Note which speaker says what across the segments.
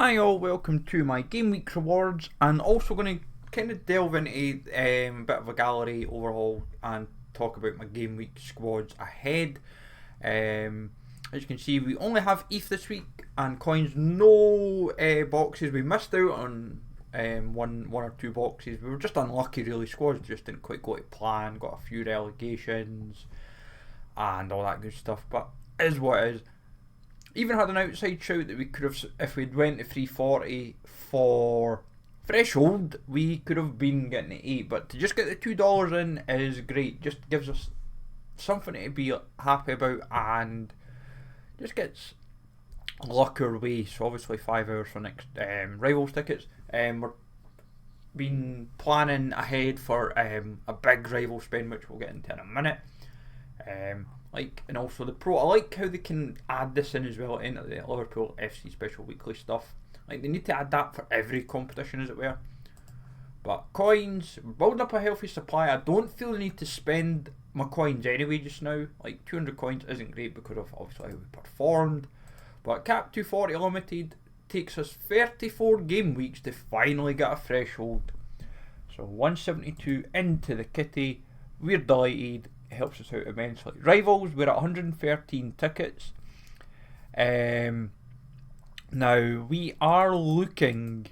Speaker 1: Hi all, welcome to my Game Week rewards, and also going to kind of delve into a bit of a gallery overhaul and talk about my Game Week squads ahead. As you can see, we only have ETH this week and coins, no boxes. We missed out on one or two boxes. We were just unlucky really, squads just didn't quite go to plan, got a few relegations and all that good stuff, but it is what it is. Even had an outside shout that we could have, if we'd went to 340 for threshold, we could have been getting to 8, but to just get the $2 in is great. Just gives us something to be happy about and just gets luck our way. So obviously 5 hours for next Rivals tickets. We're been planning ahead for a big rival spin, which we'll get into in a minute. And also the Pro, I like how they can add this in as well into the Liverpool FC special weekly stuff. Like, they need to add that for every competition, as it were. But coins, we're building up a healthy supply. I don't feel the need to spend my coins anyway just now. Like, 200 coins isn't great because of obviously how we performed. But Cap 240 Limited takes us 34 game weeks to finally get a threshold. So 172 into the kitty. We're delighted. It helps us out immensely. Rivals, we're at 113 tickets. Now we are looking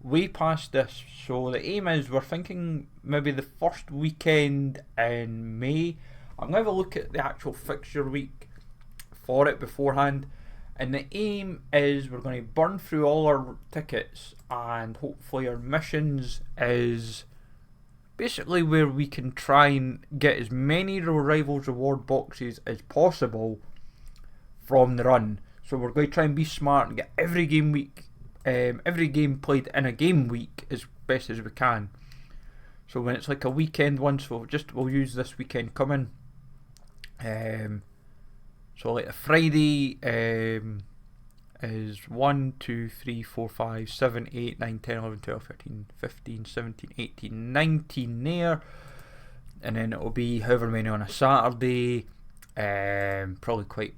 Speaker 1: way past this, so the aim is we're thinking maybe the first weekend in May. I'm going to have a look at the actual fixture week for it beforehand, and the aim is we're going to burn through all our tickets, and hopefully our missions is basically where we can try and get as many Rivals reward boxes as possible from the run. So we're going to try and be smart and get every game week, every game played in a game week as best as we can. So when it's like a weekend one, so we'll use this weekend coming. So like a Friday is 1, 2, 3, 4, 5, 7, 8, 9, 10, 11, 12, 13, 15, 17, 18, 19 there. And then it'll be however many on a Saturday. Probably quite,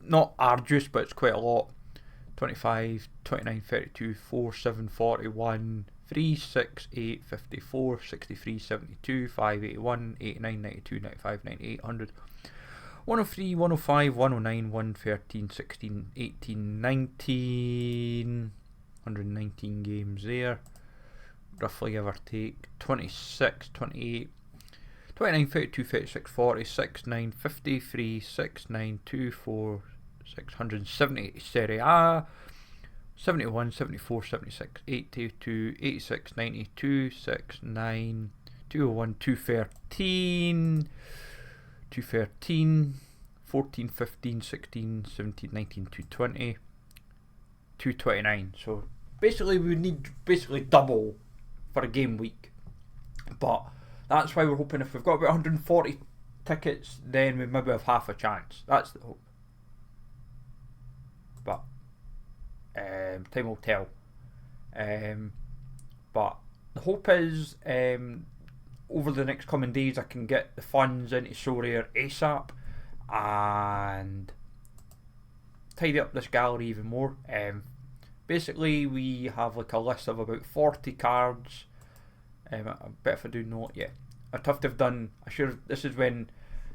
Speaker 1: not arduous, but it's quite a lot. 25, 29, 32, 4, 7, 41, 3, 6, 8, 54, 63, 72, 5, 81, 89, 92, 95, 98, 100. 103, 105, 109, 113, 16, 18, 19, 119 games there, roughly give or take. 26, 28, 29, 32, 36, 40, 6, 9, 53, 6, 9, 2, 4, 678 Serie A, 71, 74, 76, 82, 86, 92, 6, 9, 201, 213, 213, 14, 15, 16, 17, 19, 220, 229. So basically we need double for a game week. But that's why we're hoping if we've got about 140 tickets, then we maybe have half a chance. That's the hope. But time will tell. But the hope is over the next coming days I can get the funds into Sorare ASAP and tidy up this gallery even more. Basically we have like a list of about 40 cards. I bet if I do not yet. I'd have to have done, this is when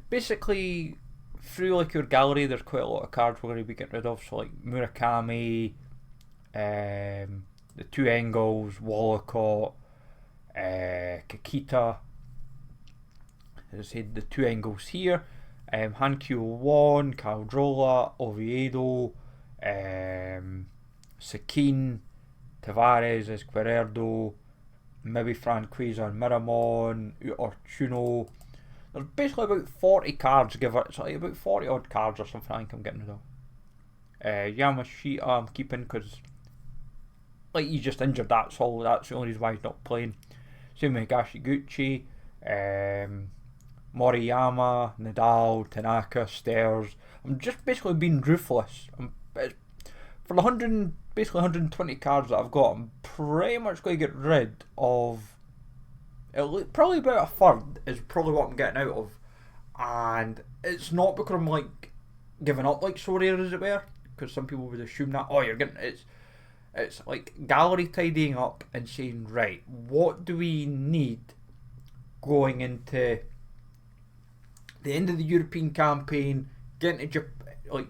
Speaker 1: basically through like your gallery there's quite a lot of cards we're going to be getting rid of. So like Murakami, the two Engels, Wallacott, Kakita, as I said, the two Engels here, Hankyu 1, Caldrola, Oviedo, Sakine, Tavares, Esquerdo, maybe Franqueza and Miramon, Ortuno. There's basically about 40 cards, it's like about 40 odd cards or something I think I'm getting rid of. Yamashita I'm keeping because like he's just injured, that's all. That's the only reason why he's not playing. Same with Gashiguchi, Moriyama, Nadal, Tanaka, Stairs. I'm just basically being ruthless. For the 120 cards that I've got, I'm pretty much going to get rid of probably about a third is probably what I'm getting out of. And it's not because I'm like giving up like Sorare as it were. because some people would assume that, oh, you're getting, it's like gallery tidying up and saying, right, what do we need going into the end of the European campaign, getting to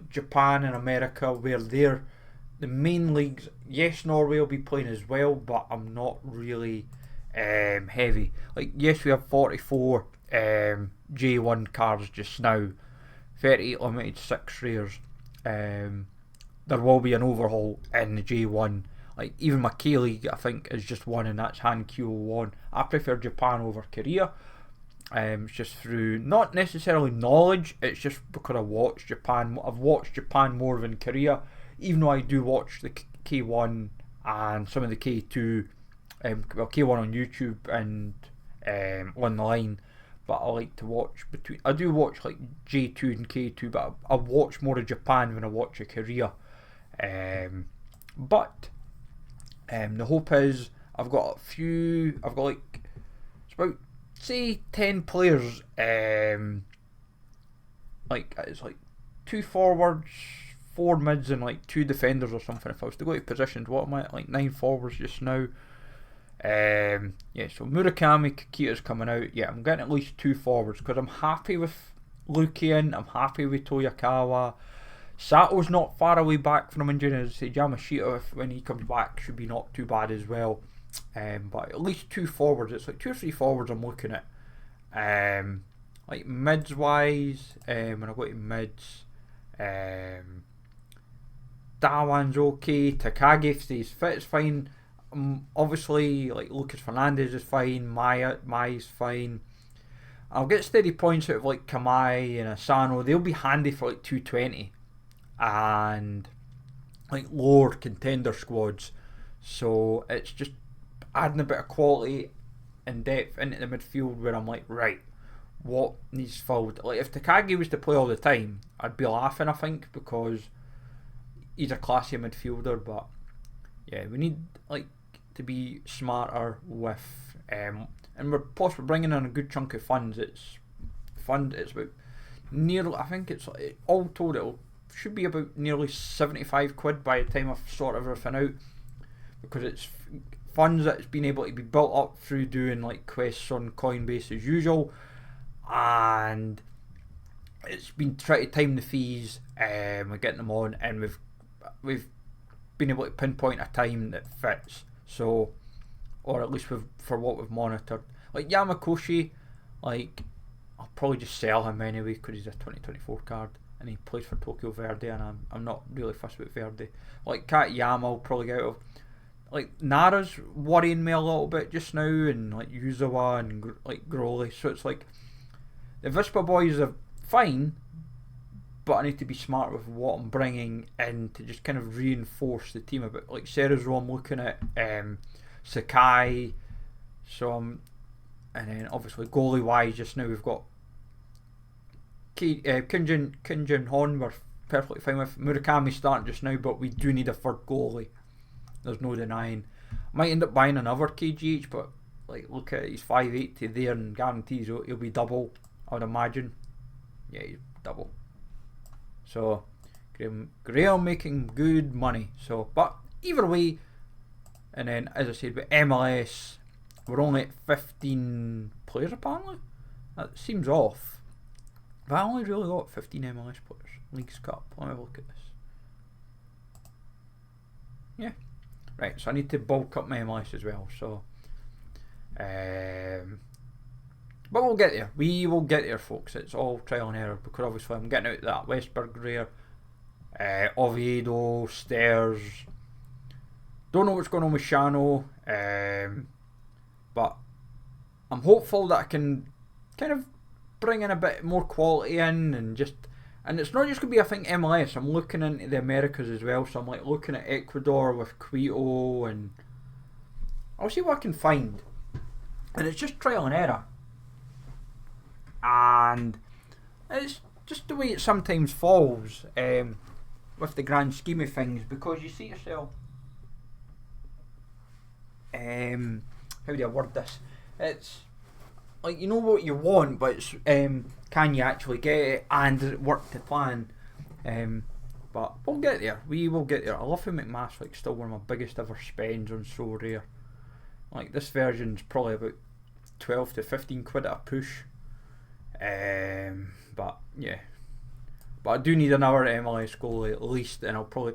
Speaker 1: Japan and America, where they're the main leagues. Yes, Norway will be playing as well, but I'm not really heavy. Like, yes, we have 44 J1 cards just now, 38 limited, 6 rares. There will be an overhaul in the J1. Like, even my K League, I think, is just one, and that's Han Q01. I prefer Japan over Korea. It's just through, not necessarily knowledge, it's just because I watch Japan. I've watched Japan more than Korea, even though I do watch the K1 and some of the K2, well, K1 on YouTube and online, but I like to watch between, I do watch like J2 and K2, but I watch more of Japan when I watch a Korea. But the hope is I've got like, it's about, say, 10 players, like, it's like 2 forwards, 4 mids and like 2 defenders or something. If I was to go to positions, what am I at, like 9 forwards just now? Yeah, so Murakami, Kakita's coming out. Yeah, I'm getting at least 2 forwards because I'm happy with Lukian, I'm happy with Toyokawa. Sato's not far away back from injury. As I say, Yamashita, when he comes back, should be not too bad as well. But at least 2 forwards. It's like 2 or 3 forwards I'm looking at. Like mids wise, when I go to mids, Dawan's okay. Takagi, if stays fit, is fine. Obviously, like Lucas Fernandez is fine. Mai's fine. I'll get steady points out of like Kamai and Asano. They'll be handy for like 220 and like lower contender squads. So it's just adding a bit of quality and depth into the midfield where I'm like, right, what needs filled? Like, if Takagi was to play all the time, I'd be laughing, I think, because he's a classy midfielder. But yeah, we need like to be smarter with, and we're possibly bringing in a good chunk of funds. It's about nearly, I think it's all told, it should be about nearly 75 quid by the time I've sorted everything out, because it's funds that's been able to be built up through doing like quests on Coinbase as usual, and it's been trying to time the fees, we're getting them on, and we've been able to pinpoint a time that fits. So, or at least for what we've monitored. Like Yamakoshi, like, I'll probably just sell him anyway because he's a 2024 card and he plays for Tokyo Verde, and I'm not really fussed with Verde. Like Katayama I'll probably get out of. Like Nara's worrying me a little bit just now, and like Yuzawa and like Growley. So it's like the Vispa boys are fine, but I need to be smart with what I'm bringing in to just kind of reinforce the team a bit. Like Cerezo, I'm looking at Sakai, and then obviously goalie wise just now we've got Kinjin Hon, we're perfectly fine with. Murakami starting just now, but we do need a third goalie. There's no denying. Might end up buying another KGH, but like, look at, he's 580 there and guarantees he'll be double, I would imagine. Yeah, he's double. So Graham making good money. So, but either way, and then as I said with MLS, we're only at 15 players apparently. That seems off. But I only really got 15 MLS players. Leagues Cup. Let me have a look at this. Yeah. Right, so I need to bulk up my MLS as well. So, but we'll get there. We will get there, folks. It's all trial and error, because obviously I'm getting out that Westberg rare, Oviedo, Stairs. Don't know what's going on with Shano, but I'm hopeful that I can kind of bring in a bit more quality in, and it's not just going to be, I think, MLS. I'm looking into the Americas as well, so I'm like looking at Ecuador with Quito, and I'll see what I can find. And it's just trial and error. And it's just the way it sometimes falls with the grand scheme of things, because you see yourself, how do I word this? It's like, you know what you want, but it's can you actually get it, and does it work to plan? But we'll get there. We will get there. I love how McMath's like still one of my biggest ever spends on Sorare. Like this version's probably about 12 to 15 quid at a push. But yeah. But I do need another MLS goalie at least, and I'll probably,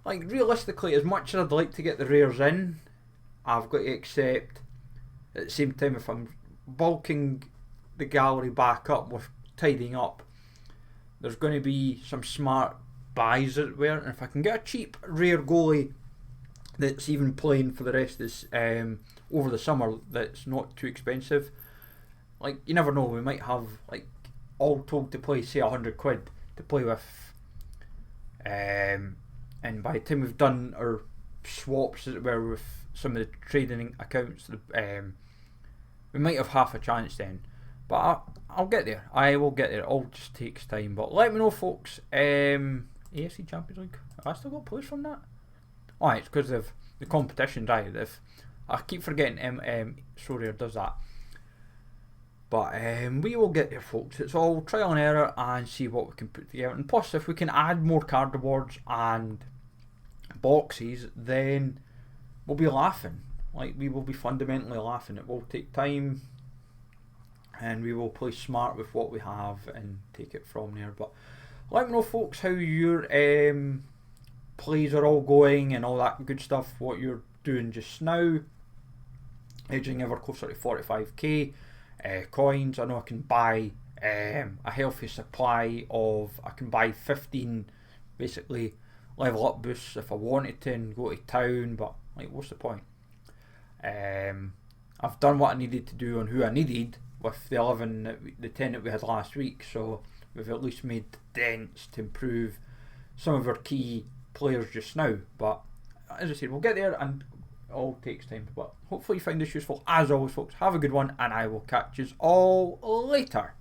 Speaker 1: like, realistically, as much as I'd like to get the rares in, I've got to accept at the same time, if I'm bulking the gallery back up with tidying up, there's going to be some smart buys out there, and if I can get a cheap rare goalie that's even playing for the rest of this over the summer, that's not too expensive, like, you never know, we might have, like, all told to play, say, 100 quid to play with, and by the time we've done our swaps, as it were, with some of the trading accounts, we might have half a chance then. But I'll get there. I will get there. It all just takes time. But let me know, folks. AFC Champions League. Have I still got players from that? Oh, it's because of the competition, right? If I keep forgetting, Sorare does that. But we will get there, folks. It's all trial and error and see what we can put together. And plus, if we can add more card rewards and boxes, then we'll be laughing. Like, we will be fundamentally laughing. It will take time, and we will play smart with what we have and take it from there. But let me know, folks, how your plays are all going and all that good stuff, what you're doing just now. Edging ever closer to 45k. Coins. I know I can buy a healthy supply of, I can buy 15 basically level up boosts if I wanted to and go to town, but like, what's the point? I've done what I needed to do on who I needed with the 11, the 10 that we had last week, so we've at least made dents to improve some of our key players just now. But as I said, we'll get there, and it all takes time. But hopefully you find this useful. As always, folks, have a good one, and I will catch you all later.